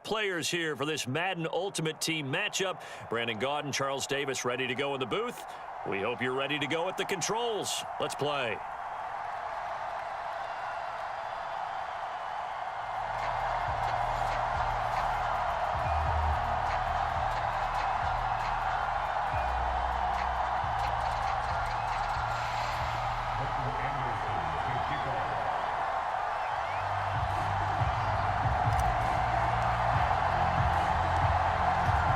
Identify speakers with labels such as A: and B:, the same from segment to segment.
A: players here for this Madden Ultimate Team matchup. Brandon Gaudin, Charles Davis ready to go in the booth. We hope you're ready to go at the controls. Let's play.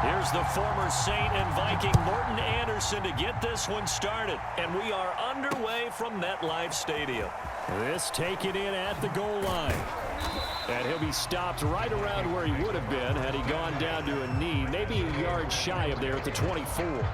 A: Here's the former Saint and Viking Morten Andersen to get this one started. And we are underway from MetLife Stadium.
B: This taken in at the goal line. And he'll be stopped right around where he would have been had he gone down to a knee, maybe a yard shy of there at the 24.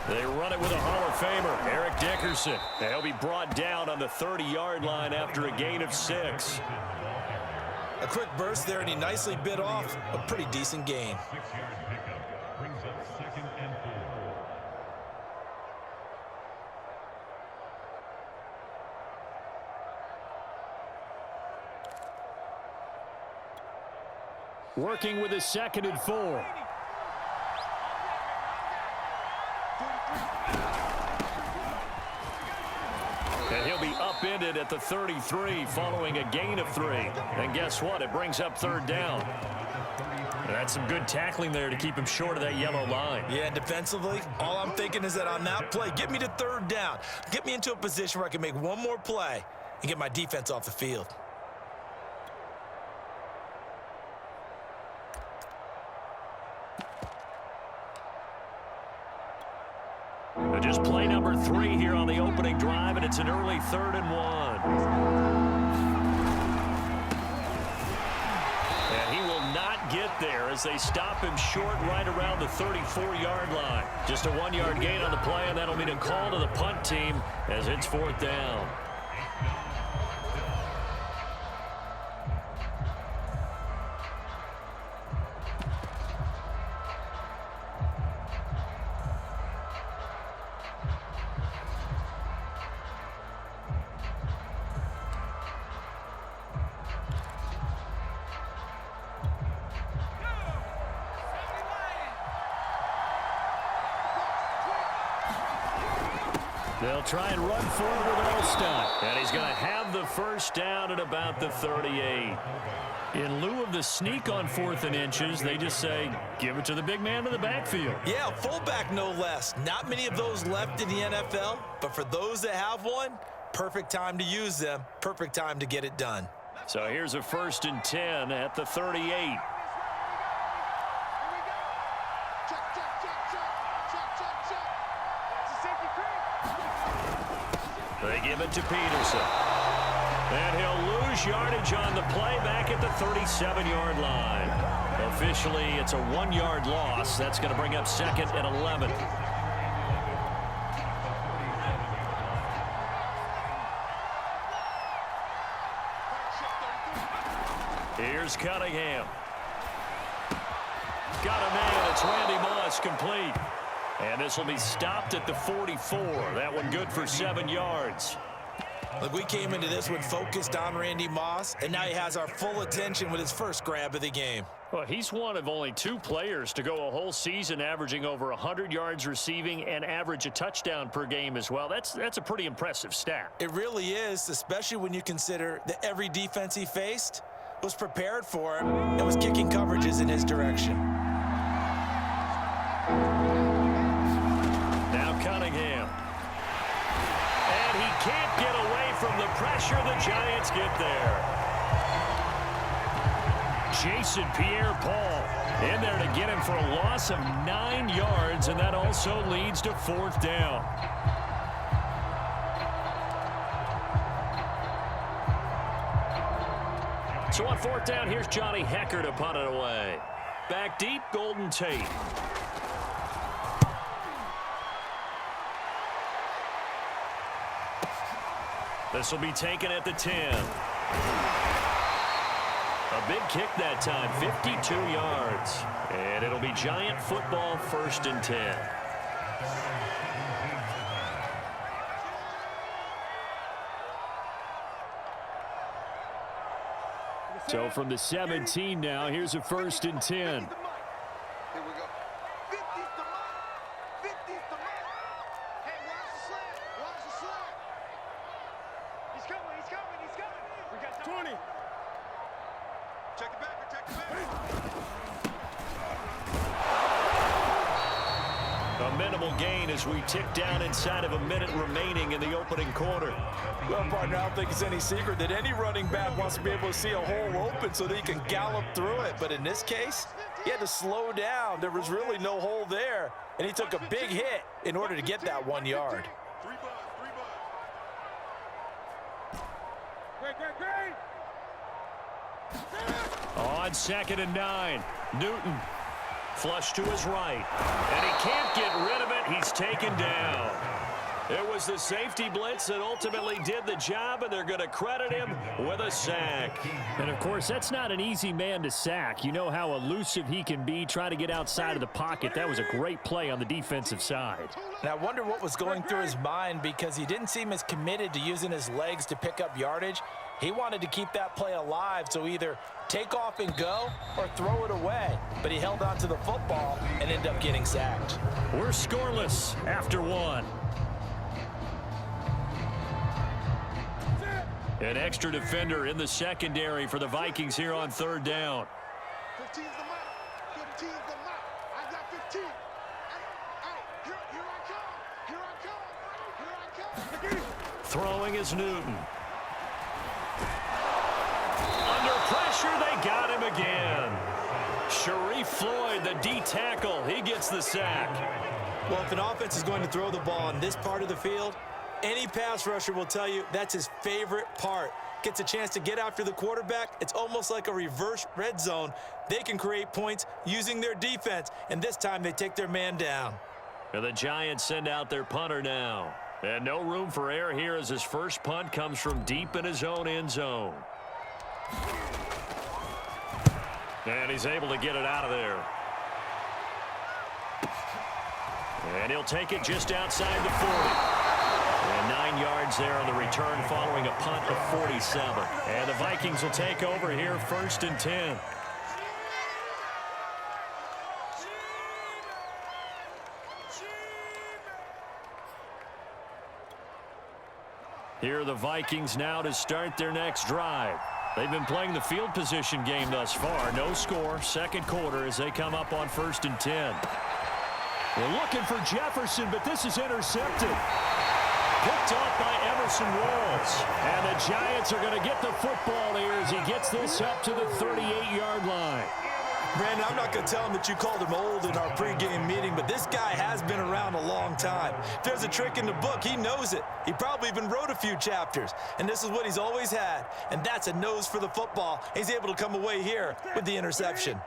A: They run it with a Hall of Famer, Eric Dickerson. He'll be brought down on the 30-yard line after a gain of 6.
C: A quick burst there, and he nicely bit off a pretty decent gain.
B: Working with a 2nd and 4.
A: And he'll be upended at the 33 following a gain of 3. And guess what? It brings up 3rd down. That's some good tackling there to keep him short of that yellow line.
C: Yeah, defensively, all I'm thinking is that on that play, get me to 3rd down. Get me into a position where I can make one more play and get my defense off the field.
A: Just play number 3 here on the opening drive, and it's an early 3rd and 1. And he will not get there as they stop him short right around the 34-yard line. Just a 1-yard gain on the play, and that'll mean a call to the punt team as it's 4th down. They'll try and run forward with Olstein. And he's going to have the 1st down at about the 38. In lieu of the sneak on 4th and inches, they just say, give it to the big man in the backfield.
C: Yeah, fullback no less. Not many of those left in the NFL, but for those that have one, perfect time to use them, perfect time to get it done.
A: So here's a 1st and 10 at the 38. They give it to Peterson. And he'll lose yardage on the play back at the 37-yard line. Officially, it's a 1-yard loss. That's going to bring up 2nd and 11. Here's Cunningham. Got a man. It's Randy Moss, complete. And this will be stopped at the 44. That one good for 7 yards.
C: Look, we came into this one focused on Randy Moss, and now he has our full attention with his first grab of the game.
A: Well, he's one of only 2 players to go a whole season averaging over 100 yards receiving and average a touchdown per game as well. That's a pretty impressive stat.
C: It really is, especially when you consider that every defense he faced was prepared for him and was kicking coverages in his direction.
A: Now Cunningham. And he can't get away from the pressure. The Giants get there. Jason Pierre-Paul in there to get him for a loss of 9 yards, and that also leads to 4th down. So on 4th down, here's Johnny Hecker to punt it away. Back deep, Golden Tate. This will be taken at the 10. A big kick that time, 52 yards. And it'll be Giant football, 1st and 10.
B: So from the 17 now, here's a 1st and 10.
D: Here we go. 50's the mark. 50's the mark. Hey, watch the slant. Watch the slant. He's coming. He's coming. He's coming. We got 20. Check it back. Check it back.
A: A minimal gain as we tick down inside of a minute remaining in the opening quarter.
C: Well, partner, I don't think it's any secret that any running back wants to be able to see a hole open so that he can gallop through it. But in this case, he had to slow down. There was really no hole there, and he took a big hit in order to get that 1 yard.
A: On 2nd and 9, Newton flush to his right, and he can't get rid of it. He's taken down. It was the safety blitz that ultimately did the job, and they're going to credit him with a sack.
B: And, of course, that's not an easy man to sack. You know how elusive he can be, trying to get outside of the pocket. That was a great play on the defensive side.
C: And I wonder what was going through his mind, because he didn't seem as committed to using his legs to pick up yardage. He wanted to keep that play alive, so either take off and go or throw it away. But he held on to the football and ended up getting sacked.
A: We're scoreless after 1. An extra defender in the secondary for the Vikings here on 3rd down.
D: 15's the mark. 15's the mark. I got 15. Hey, here I come. Here I come. Here I come.
A: Throwing is Newton. Under pressure, they got him again. Sharif Floyd, the D tackle, he gets the sack.
C: Well, if an offense is going to throw the ball in this part of the field, any pass rusher will tell you that's his favorite part. Gets a chance to get after the quarterback. It's almost like a reverse red zone. They can create points using their defense, and this time they take their man down.
A: And the Giants send out their punter now. And no room for error here as his first punt comes from deep in his own end zone. And he's able to get it out of there. And he'll take it just outside the 40. And 9 yards there on the return following a punt of 47. And the Vikings will take over here, 1st and 10. Here are the Vikings now to start their next drive. They've been playing the field position game thus far. No score, 2nd quarter as they come up on 1st and 10.
B: We're looking for Jefferson, but this is intercepted.
A: Picked off by Emerson Walls.
B: And the Giants are going to get the football here as he gets this up to the 38-yard line.
C: Brandon, I'm not going to tell him that you called him old in our pregame meeting, but this guy has been around a long time. If there's a trick in the book, he knows it. He probably even wrote a few chapters, and this is what he's always had, and that's a nose for the football. He's able to come away here with the interception.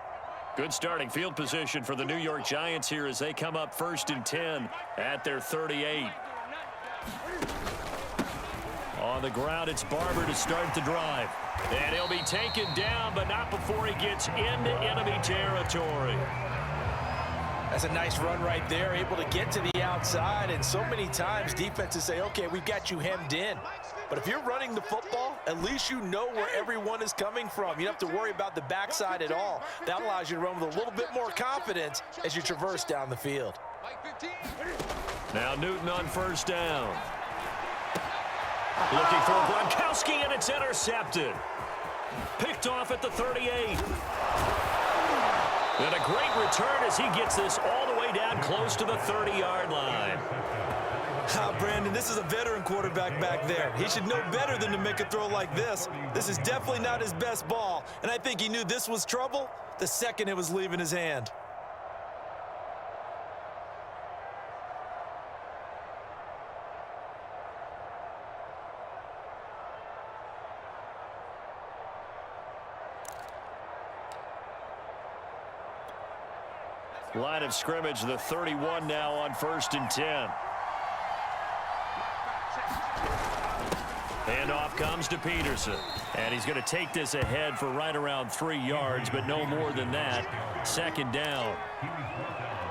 A: Good starting field position for the New York Giants here as they come up 1st and 10 at their 38. On the ground, it's Barber to start the drive. And he'll be taken down, but not before he gets into enemy territory.
C: That's a nice run right there, able to get to the outside. And so many times defenses say, okay, we've got you hemmed in. But if you're running the football, at least you know where everyone is coming from. You don't have to worry about the backside at all. That allows you to run with a little bit more confidence as you traverse down the field.
A: Now Newton on 1st down. Looking for Gronkowski, and it's intercepted. Picked off at the 38. And a great return as he gets this all the way down close to the 30-yard line.
C: Brandon, this is a veteran quarterback back there. He should know better than to make a throw like this. This is definitely not his best ball, and I think he knew this was trouble the second it was leaving his hand.
A: Line of scrimmage, the 31 now on 1st and 10. Handoff comes to Peterson. And he's going to take this ahead for right around 3 yards, but no more than that. Second down.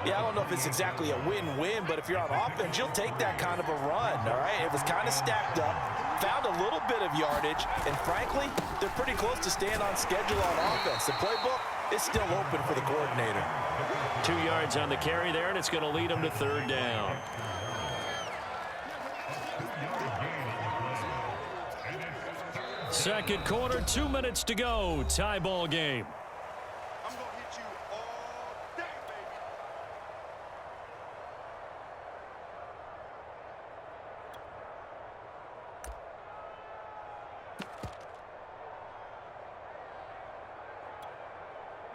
C: Yeah, I don't know if it's exactly a win-win, but if you're on offense, you'll take that kind of a run, all right? It was kind of stacked up, found a little bit of yardage, and frankly, they're pretty close to staying on schedule on offense. The playbook is still open for the coordinator.
A: 2 yards on the carry there, and it's going to lead them to third down. Second quarter, 2 minutes to go. Tie ball game.
D: I'm going to hit you all day,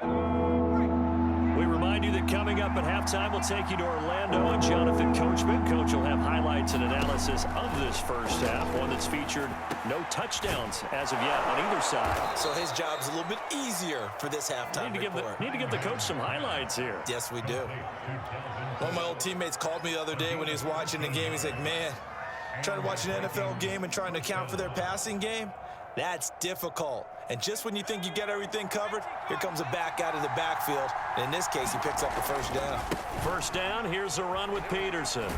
D: baby.
A: We remind you that coming up at halftime, we'll take you to Orlando and Jonathan Coachman. Coach will have highlights and analysis of this first half, one that's featured no touchdowns as of yet on either side.
C: So his job's a little bit easier for this halftime report.
A: Need to give the coach some highlights here.
C: Yes, we do. One of my old teammates called me the other day when he was watching the game. He's like, man, trying to watch an NFL game and trying to account for their passing game, that's difficult. And just when you think you get everything covered, here comes a back out of the backfield. And in this case, he picks up the first down.
A: First down, here's a run with Peterson.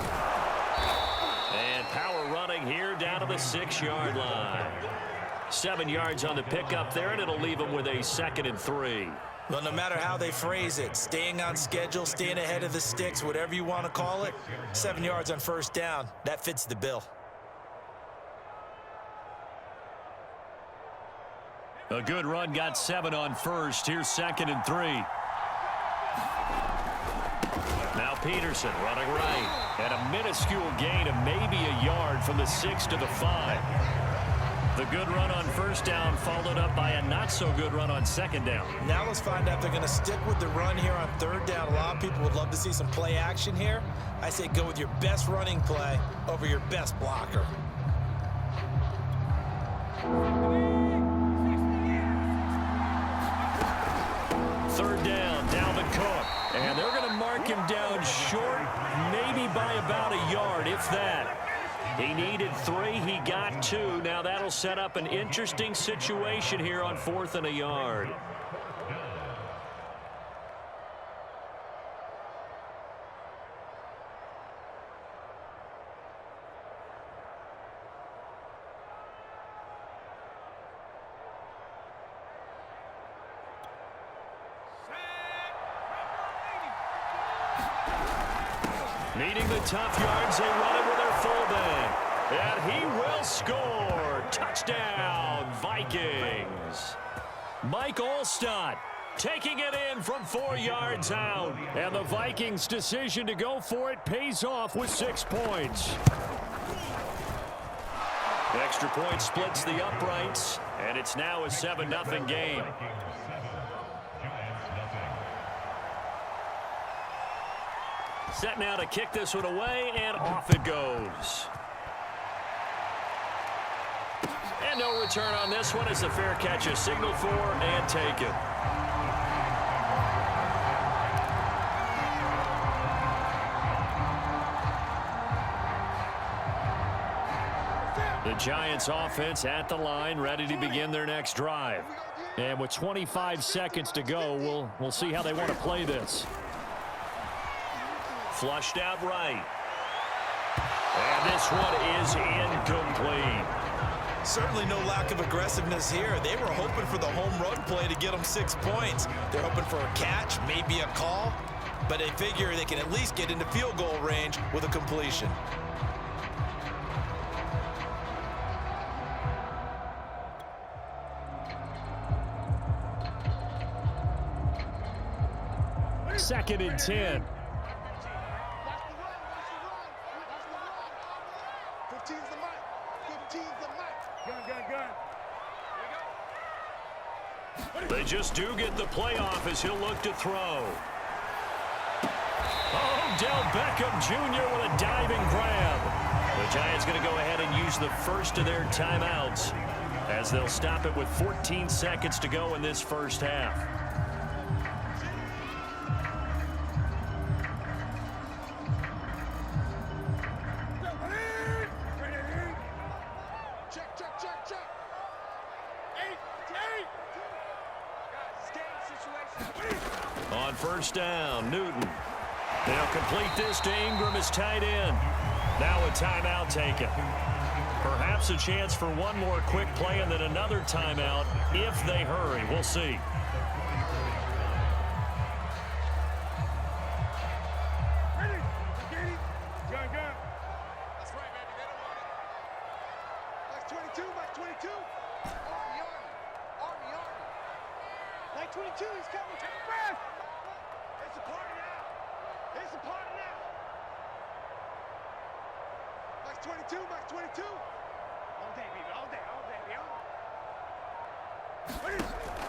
A: And power running here down to the 6-yard line. 7 yards on the pickup there, and it'll leave him with a 2nd and 3.
C: Well, no matter how they phrase it, staying on schedule, staying ahead of the sticks, whatever you want to call it, 7 yards on first down, that fits the bill.
A: A good run, got 7 on first. Here's 2nd and 3. Now Peterson running right. And a minuscule gain of maybe a yard from the 6 to the 5. The good run on first down followed up by a not-so-good run on second down.
C: Now let's find out if they're going to stick with the run here on third down. A lot of people would love to see some play action here. I say go with your best running play over your best blocker.
A: Third down, Dalvin Cook. And they're going to mark him down short, maybe by about a yard, if that. He needed 3, he got 2. Now that'll set up an interesting situation here on 4th and a yard. Needing the tough yards, they run it with their fullback. And he will score. Touchdown, Vikings. Mike Olstad taking it in from 4 yards out. And the Vikings' decision to go for it pays off with 6 points. Extra point splits the uprights, and it's now a 7-0 game. Set now to kick this one away, and off it goes. And no return on this one as the fair catch is signaled for and taken. The Giants offense at the line, ready to begin their next drive. And with 25 seconds to go, we'll see how they want to play this. Flushed out right. And this one is incomplete.
C: Certainly no lack of aggressiveness here. They were hoping for the home run play to get them 6 points. They're hoping for a catch, maybe a call, but they figure they can at least get into field goal range with a completion.
B: Second and 10.
D: 15's the mic. 15's the mic. Gun.
A: They just do get the playoff as he'll look to throw. Oh, Del Beckham Jr. with a diving grab. The Giants going to go ahead and use the first of their timeouts as they'll stop it with 14 seconds to go in this first half.
D: Check.
A: On first down, Newton. They'll complete this to Ingram as tight end. Now a timeout taken. Perhaps a chance for one more quick play and then another timeout if they hurry. We'll see.
D: That's right, baby. They don't want it. Max 22, Max 22. Army. Max 22, he's coming. Take a breath. It's a party now. It's a party now. Max 22, Max 22. All day, baby. All day, baby.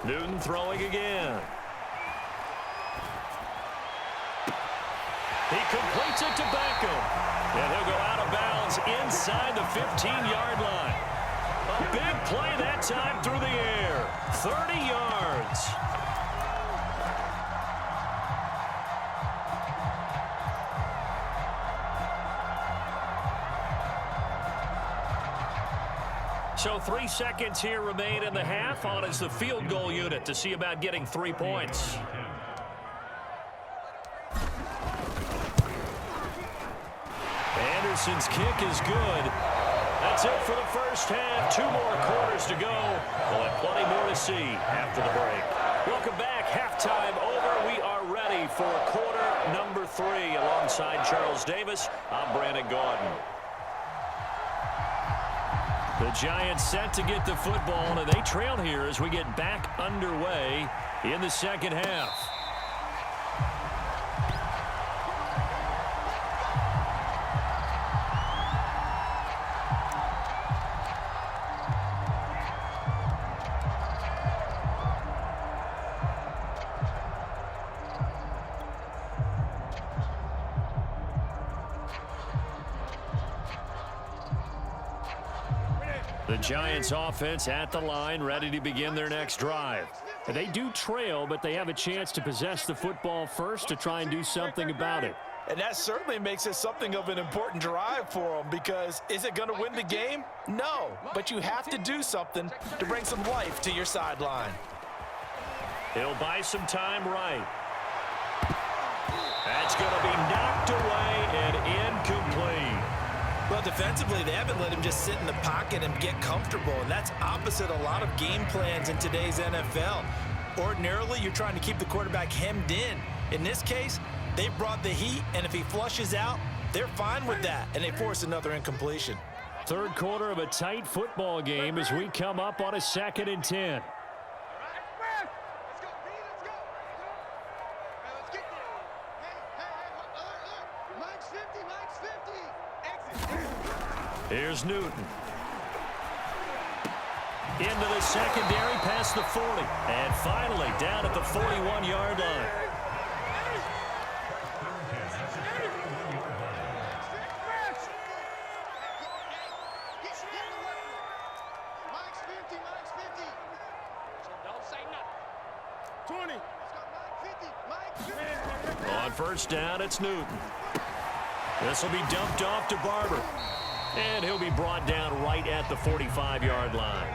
A: Newton throwing again. He completes it to Beckham. And he'll go out of bounds inside the 15-yard line. A big play that time through the air. 30 yards. So 3 seconds here remain in the half. On is the field goal unit to see about getting 3 points. Anderson's kick is good. That's it for the first half. 2 more quarters to go. We'll have plenty more to see after the break. Welcome back. Halftime over. We are ready for quarter number 3. Alongside Charles Davis, I'm Brandon Gaudin. The Giants set to get the football, and they trail here as we get back underway in the second half. The Giants offense at the line, ready to begin their next drive.
B: They do trail, but they have a chance to possess the football first to try and do something about it.
C: And that certainly makes it something of an important drive for them, because is it going to win the game? No, but you have to do something to bring some life to your sideline.
A: He'll buy some time right. That's going to be knocked away and incomplete.
C: Well, defensively, they haven't let him just sit in the pocket and get comfortable, and that's opposite a lot of game plans in today's NFL. Ordinarily, you're trying to keep the quarterback hemmed in. In this case, they brought the heat, and if he flushes out, they're fine with that, and they force another incompletion.
B: Third quarter of a tight football game as we come up on a 2nd and 10.
A: Here's Newton. Into the secondary past the 40. And finally down at the 41-yard line. On first down, it's Newton. This will be dumped off to Barber. And he'll be brought down right at the 45-yard line.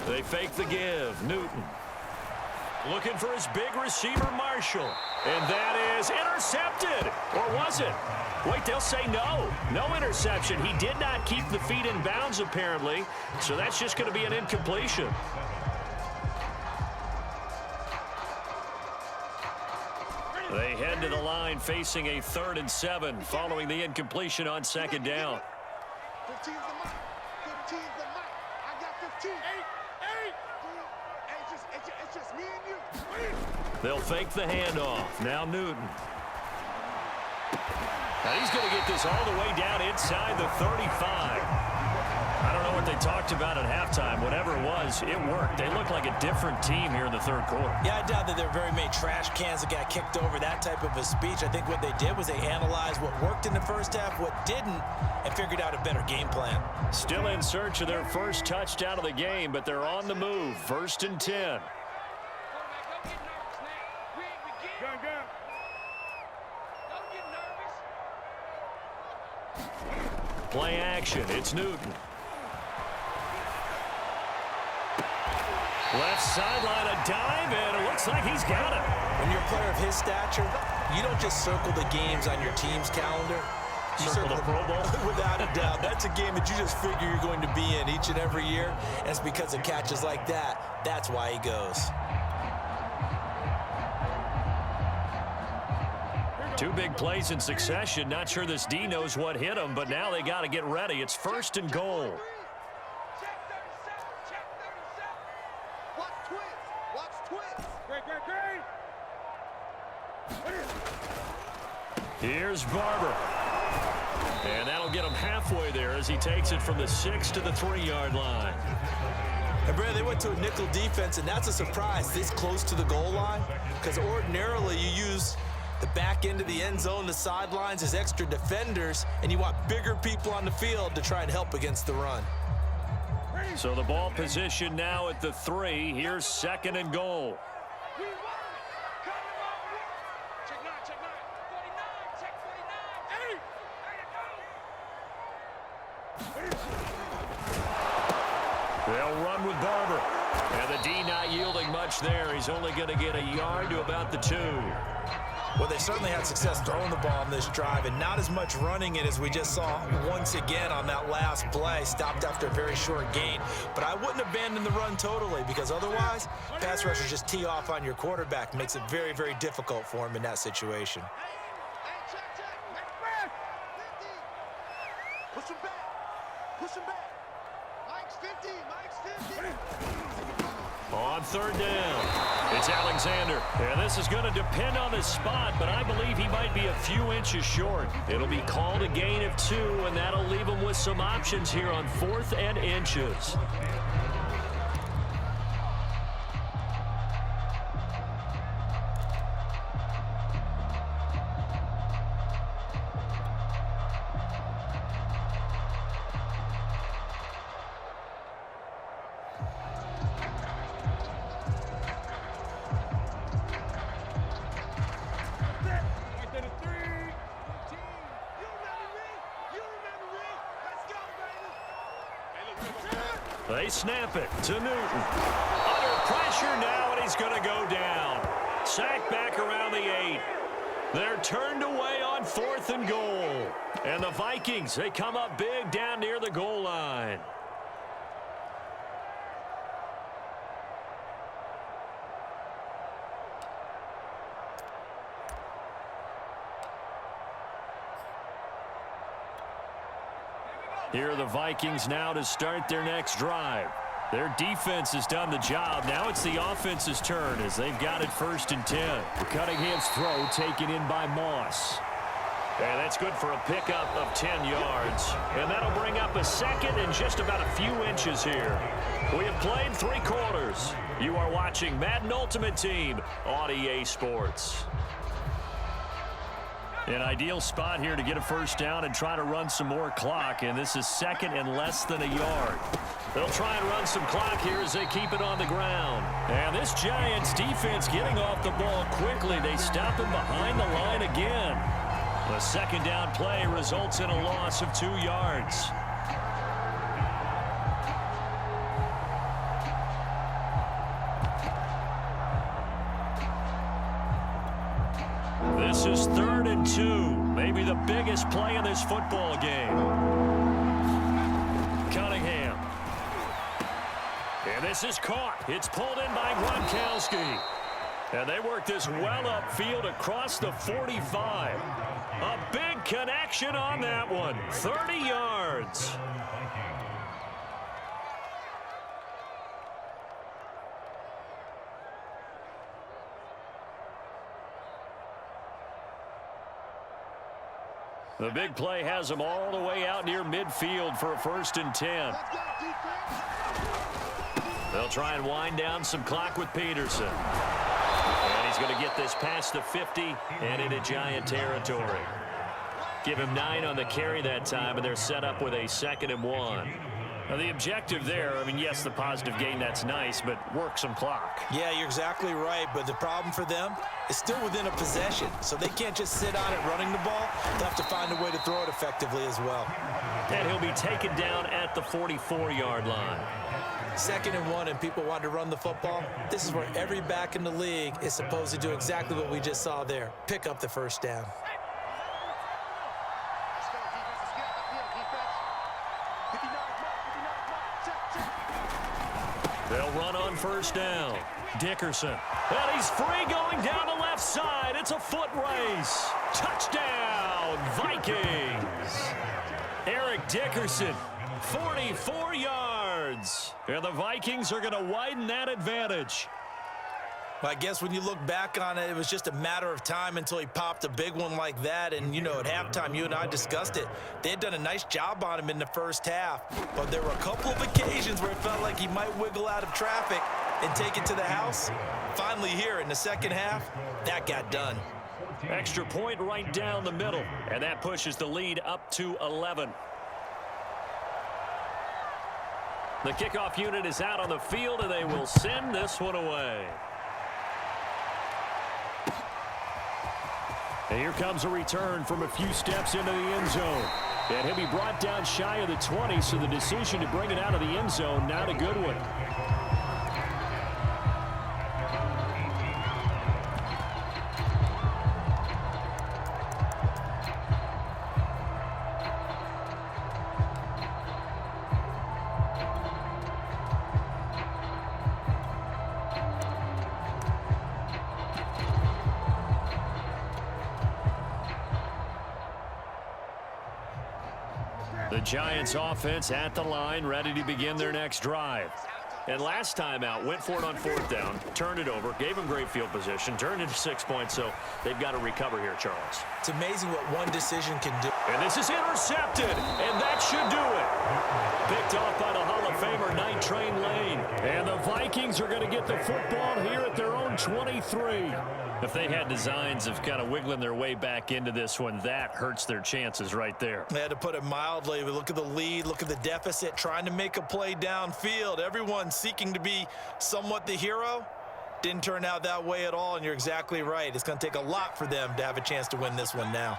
A: They fake the give. Newton looking for his big receiver, Marshall. And that is intercepted. Or was it? Wait, they'll say no. No interception. He did not keep the feet in bounds, apparently. So that's just going to be an incompletion. They head to the line facing a 3rd and 7 following the incompletion on 2nd down.
D: 15's the mic. 15's the mic. I got 15. 8. It's just me and you.
A: They'll fake the handoff. Now Newton. Now he's going to get this all the way down inside the 35. I don't know what they talked about at halftime. Whatever it was, it worked. They look like a different team here in the 3rd quarter.
C: Yeah, I doubt that there are very many trash cans that got kicked over, that type of a speech. I think what they did was they analyzed what worked in the first half, what didn't, and figured out a better game plan.
A: Still in search of their first touchdown of the game, but they're on the move. 1st and 10. Play action. It's Newton. Left sideline, a dive, and it looks like he's got it.
C: When you're a player of his stature, you don't just circle the games on your team's calendar. You
A: Circle the Pro Bowl?
C: Without a doubt. That's a game that you just figure you're going to be in each and every year. And it's because of catches like that. That's why he goes.
A: Two big plays in succession. Not sure this D knows what hit him, but now they got to get ready. It's 1st and goal.
D: Check 37, check 37. Watch twins, watch twins. Great.
A: Here's Barber. And that'll get him halfway there as he takes it from the 6 to the 3-yard line.
C: And Brad, they went to a nickel defense, and that's a surprise this close to the goal line, because ordinarily you use the back end of the end zone, the sidelines as extra defenders, and you want bigger people on the field to try and help against the run.
A: So the ball position now at the 3. Here's 2nd and goal.
D: We won. Come on. Check 9, check 9. 49, check 49. 8.
A: They'll run with Barber. And the D not yielding much there. He's only going to get a yard to about the 2.
C: Well, they certainly had success throwing the ball on this drive and not as much running it as we just saw once again on that last play. Stopped after a very short gain. But I wouldn't abandon the run totally, because otherwise, pass rushers just tee off on your quarterback. Makes it very, very difficult for him in that situation.
D: Hey, check, check. Next man. 50. Push him back. Push him back. Mike's 50. Mike's 50.
A: On 3rd down, it's Alexander. And this is going to depend on the spot, but I believe he might be a few inches short. It'll be called a gain of 2, and that'll leave him with some options here on 4th and inches. They snap it to Newton. Under pressure now, and he's going to go down. Sacked back around the 8. They're turned away on 4th and goal. And the Vikings, they come up big down near the goal line. Here are the Vikings now to start their next drive. Their defense has done the job. Now it's the offense's turn as they've got it 1st and 10. Cunningham's throw taken in by Moss. And that's good for a pickup of 10 yards. And that'll bring up a 2nd and just about a few inches here. We have played 3 quarters. You are watching Madden Ultimate Team on EA Sports. An ideal spot here to get a 1st down and try to run some more clock, and this is 2nd and less than a yard. They'll try and run some clock here as they keep it on the ground. And this Giants defense getting off the ball quickly. They stop him behind the line again. The 2nd down play results in a loss of 2 yards. This is 3rd and 2. Maybe the biggest play in this football game. Cunningham. And this is caught. It's pulled in by Gronkowski. And they work this well upfield across the 45. A big connection on that one. 30 yards. The big play has them all the way out near midfield for a 1st and 10. They'll try and wind down some clock with Peterson. And he's going to get this past the 50 and into Giant territory. Give him 9 on the carry that time, and they're set up with a 2nd and 1.
B: Now, the objective there, I mean, yes, the positive gain, that's nice, but work some clock.
C: Yeah, you're exactly right, but the problem for them is still within a possession, so they can't just sit on it running the ball. They'll have to find a way to throw it effectively as well.
A: And he'll be taken down at the 44-yard line.
C: 2nd and 1, and people want to run the football. This is where every back in the league is supposed to do exactly what we just saw there. Pick up the first down.
A: They'll run on first down. Dickerson. And he's free going down the left side. It's a foot race. Touchdown, Vikings. Eric Dickerson, 44 yards. And the Vikings are going to widen that advantage.
C: Well, I guess when you look back on it, it was just a matter of time until he popped a big one like that. And, you know, at halftime, you and I discussed it. They had done a nice job on him in the first half. But there were a couple of occasions where it felt like he might wiggle out of traffic and take it to the house. Finally here in the second half, that got done.
A: Extra point right down the middle. And that pushes the lead up to 11. The kickoff unit is out on the field, and they will send this one away.
B: And here comes a return from a few steps into the end zone. And he'll be brought down shy of the 20, so the decision to bring it out of the end zone, not a good one.
A: The Giants offense at the line, ready to begin their next drive. And last time out, went for it on 4th down, turned it over, gave them great field position, turned into 6 points, so they've got to recover here, Charles.
C: It's amazing what one decision can do.
A: And this is intercepted, and that should do it. Picked off by the Hall of Famer, Night Train Lane.
B: And the Vikings are going to get the football here at their own 23.
A: If they had designs of kind of wiggling their way back into this one, that hurts their chances right there.
C: They had to put it mildly. We look at the lead, look at the deficit, trying to make a play downfield. Everyone seeking to be somewhat the hero. Didn't turn out that way at all, and you're exactly right. It's going to take a lot for them to have a chance to win this one now.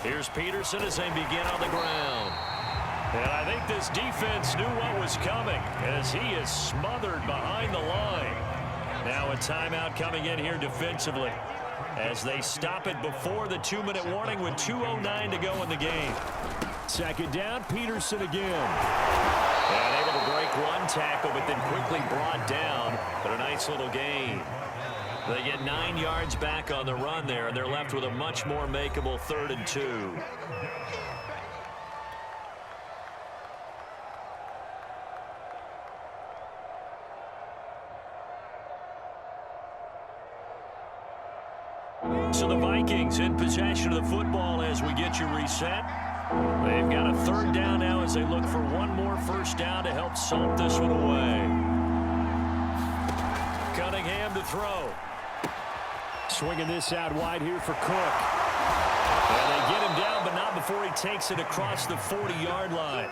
A: Here's Peterson as they begin on the ground. And I think this defense knew what was coming as he is smothered behind the line. Now a timeout coming in here defensively as they stop it before the 2-minute warning with 2:09 to go in the game.
B: 2nd down, Peterson again.
A: And able to break one tackle, but then quickly brought down. But a nice little gain. They get 9 yards back on the run there, and they're left with a much more makeable 3rd and 2. So the Vikings in possession of the football as we get you reset. They've got a 3rd down now as they look for one more first down to help salt this one away. Cunningham to throw.
B: Swinging this out wide here for Cook.
A: And they get him down, but not before he takes it across the 40-yard line.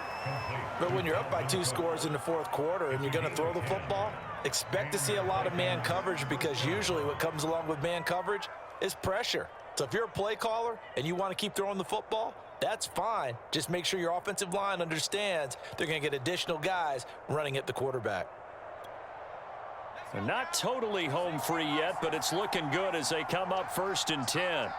C: But when you're up by 2 scores in the 4th quarter and you're going to throw the football, expect to see a lot of man coverage, because usually what comes along with man coverage is pressure. So if you're a play caller and you want to keep throwing the football, that's fine. Just make sure your offensive line understands they're going to get additional guys running at the quarterback.
A: They're not totally home free yet, but it's looking good as they come up 1st and 10.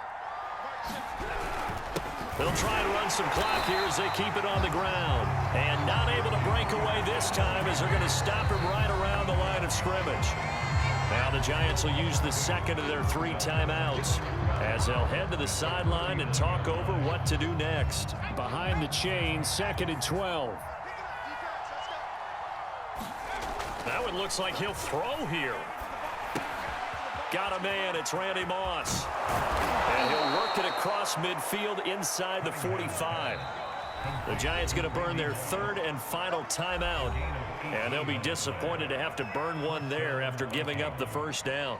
A: They'll try and run some clock here as they keep it on the ground. And not able to break away this time as they're going to stop him right around the line of scrimmage. Now the Giants will use the 2nd of their 3 timeouts as they'll head to the sideline and talk over what to do next.
B: Behind the chain, 2nd and 12.
A: Now it looks like he'll throw here. Got a man. It's Randy Moss. And he'll work it across midfield inside the 45. The Giants going to burn their 3rd and final timeout. And they'll be disappointed to have to burn one there after giving up the first down.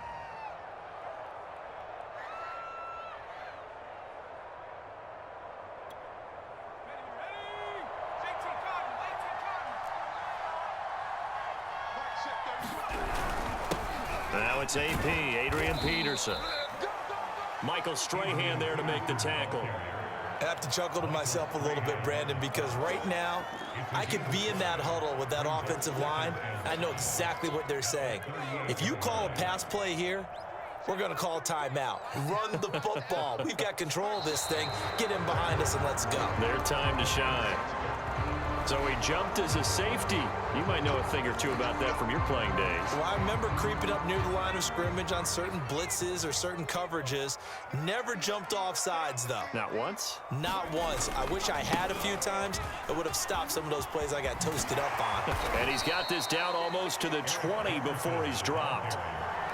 A: Now it's AP, Adrian Peterson. Michael Strahan there to make the tackle.
C: I have to chuckle to myself a little bit, Brandon, because right now I could be in that huddle with that offensive line. I know exactly what they're saying. If you call a pass play here, we're going to call timeout. Run the football. We've got control of this thing. Get in behind us and let's go.
A: Their time to shine. So he jumped as a safety. You might know a thing or two about that from your playing days.
C: Well, I remember creeping up near the line of scrimmage on certain blitzes or certain coverages. Never jumped off sides, though.
A: Not once?
C: Not once. I wish I had a few times. It would have stopped some of those plays I got toasted up on.
A: And he's got this down almost to the 20 before he's dropped.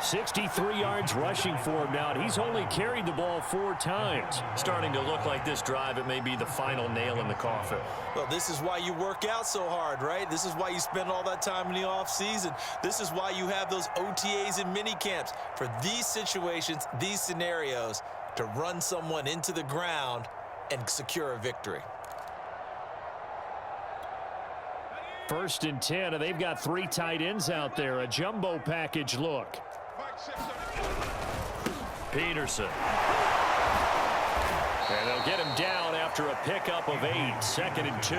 B: 63 yards rushing for him now, and he's only carried the ball 4 times.
A: Starting to look like this drive, it may be the final nail in the coffin.
C: Well, this is why you work out so hard, right? This is why you spend all that time in the offseason. This is why you have those OTAs and mini camps for these situations, these scenarios, to run someone into the ground and secure a victory.
B: 1st and 10, and they've got 3 tight ends out there. A jumbo package look.
A: Peterson. And they'll get him down after a pickup of 8. 2nd and 2.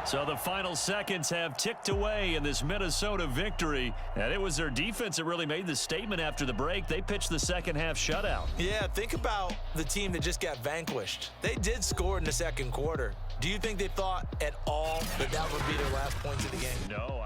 A: So the final seconds have ticked away in this Minnesota victory. And it was their defense that really made the statement after the break. They pitched the second half shutout.
C: Yeah, think about the team that just got vanquished. They did score in the 2nd quarter. Do you think they thought at all that that would be their last points of the game?
A: No,